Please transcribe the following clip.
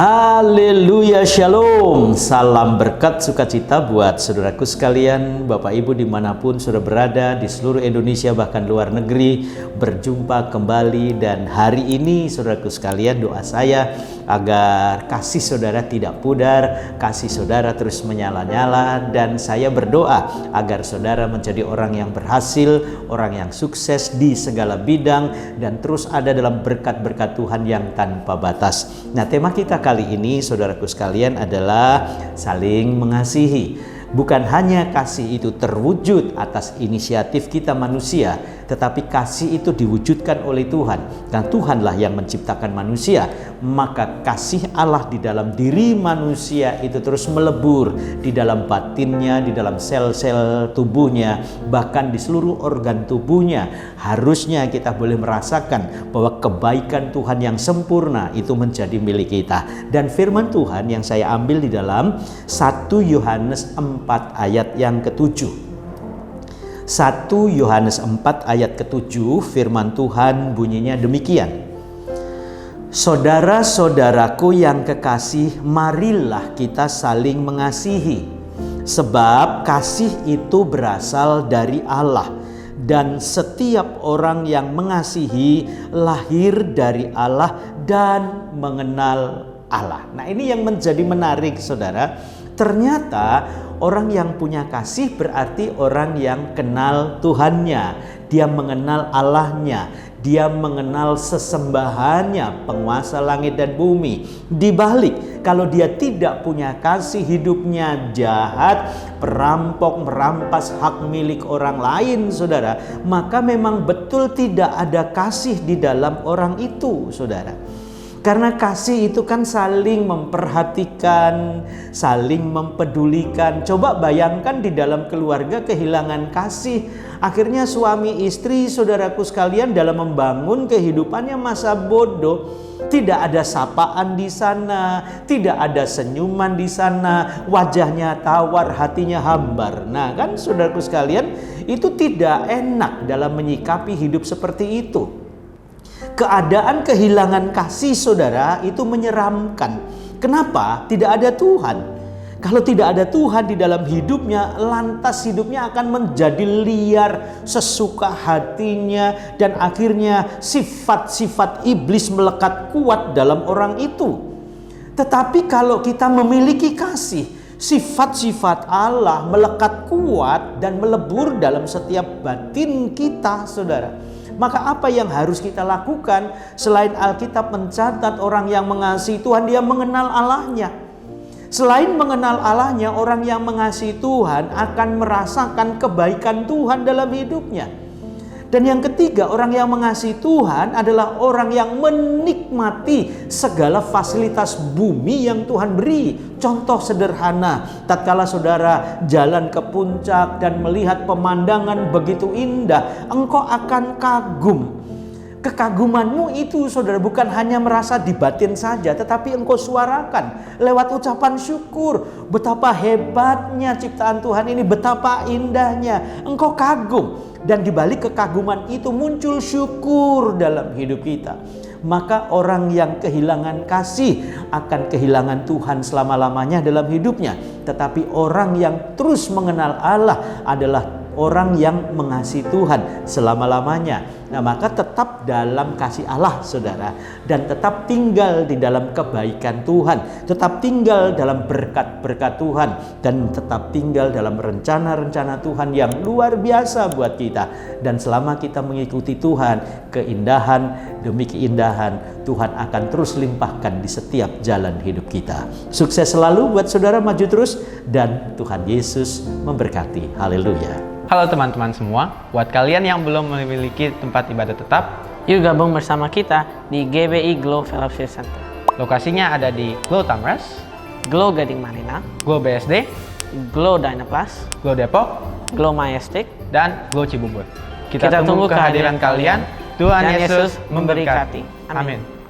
Haleluya, shalom, salam berkat sukacita buat saudaraku sekalian, Bapak Ibu dimanapun saudara berada di seluruh Indonesia bahkan luar negeri. Berjumpa kembali dan hari ini saudaraku sekalian, doa saya agar kasih saudara tidak pudar, kasih saudara terus menyala-nyala, dan saya berdoa agar saudara menjadi orang yang berhasil, orang yang sukses di segala bidang dan terus ada dalam berkat-berkat Tuhan yang tanpa batas. Nah, tema kita kali ini saudaraku sekalian adalah saling mengasihi. Bukan hanya kasih itu terwujud atas inisiatif kita manusia, tetapi kasih itu diwujudkan oleh Tuhan. Dan Tuhanlah yang menciptakan manusia. Maka kasih Allah di dalam diri manusia itu terus melebur di dalam batinnya, di dalam sel-sel tubuhnya, bahkan di seluruh organ tubuhnya. Harusnya kita boleh merasakan bahwa kebaikan Tuhan yang sempurna itu menjadi milik kita. Dan firman Tuhan yang saya ambil di dalam 1 Yohanes 4 ayat yang ke-7. 1 Yohanes 4 ayat ke-7, firman Tuhan bunyinya demikian. Saudara-saudaraku yang kekasih, marilah kita saling mengasihi, sebab kasih itu berasal dari Allah, dan setiap orang yang mengasihi lahir dari Allah dan mengenal Allah. Nah, ini yang menjadi menarik, saudara. Ternyata orang yang punya kasih berarti orang yang kenal Tuhannya. Dia mengenal Allahnya. Dia mengenal sesembahannya, penguasa langit dan bumi. Dibalik, kalau dia tidak punya kasih, hidupnya jahat, perampok, merampas hak milik orang lain, saudara, maka memang betul tidak ada kasih di dalam orang itu, saudara. Karena kasih itu kan saling memperhatikan, saling mempedulikan. Coba bayangkan di dalam keluarga kehilangan kasih. Akhirnya suami istri, saudaraku sekalian, dalam membangun kehidupannya masa bodoh. Tidak ada sapaan di sana, tidak ada senyuman di sana, wajahnya tawar, hatinya hambar. Nah kan saudaraku sekalian, itu tidak enak dalam menyikapi hidup seperti itu. Keadaan kehilangan kasih saudara itu menyeramkan. Kenapa? Tidak ada Tuhan. Kalau tidak ada Tuhan di dalam hidupnya, lantas hidupnya akan menjadi liar, sesuka hatinya, dan akhirnya sifat-sifat iblis melekat kuat dalam orang itu. Tetapi kalau kita memiliki kasih, sifat-sifat Allah melekat kuat dan melebur dalam setiap batin kita, saudara. Maka apa yang harus kita lakukan? Selain Alkitab mencatat orang yang mengasihi Tuhan, dia mengenal Allahnya. Selain mengenal Allahnya, orang yang mengasihi Tuhan akan merasakan kebaikan Tuhan dalam hidupnya. Dan yang ketiga, orang yang mengasihi Tuhan adalah orang yang menikmati segala fasilitas bumi yang Tuhan beri. Contoh sederhana, tatkala saudara jalan ke puncak dan melihat pemandangan begitu indah, engkau akan kagum. Kekagumanmu itu, saudara, bukan hanya merasa di batin saja, tetapi engkau suarakan lewat ucapan syukur. Betapa hebatnya ciptaan Tuhan ini, betapa indahnya. Engkau kagum. Dan di balik kekaguman itu muncul syukur dalam hidup kita. Maka orang yang kehilangan kasih akan kehilangan Tuhan selama-lamanya dalam hidupnya. Tetapi orang yang terus mengenal Allah adalah orang yang mengasihi Tuhan selama-lamanya. Nah, maka tetap dalam kasih Allah, saudara, dan tetap tinggal di dalam kebaikan Tuhan, tetap tinggal dalam berkat-berkat Tuhan, dan tetap tinggal dalam rencana-rencana Tuhan yang luar biasa buat kita. Dan selama kita mengikuti Tuhan, keindahan demi keindahan Tuhan akan terus limpahkan di setiap jalan hidup kita. Sukses selalu buat saudara, maju terus, dan Tuhan Yesus memberkati. Haleluya. Halo teman-teman semua, buat kalian yang belum memiliki tempat ibadah tetap, yuk gabung bersama kita di GBI Glow Fellowship Center. lokasinya ada di Glow Tamres, Glow Gading Marina, Glow BSD, Glow Dynaplus, Glow Depok, Glow Majestic, dan Glow Cibubur. Kita tunggu kehadiran kalian. Tuhan Dan Yesus Yesus memberkati. memberkati. Amin. Amin.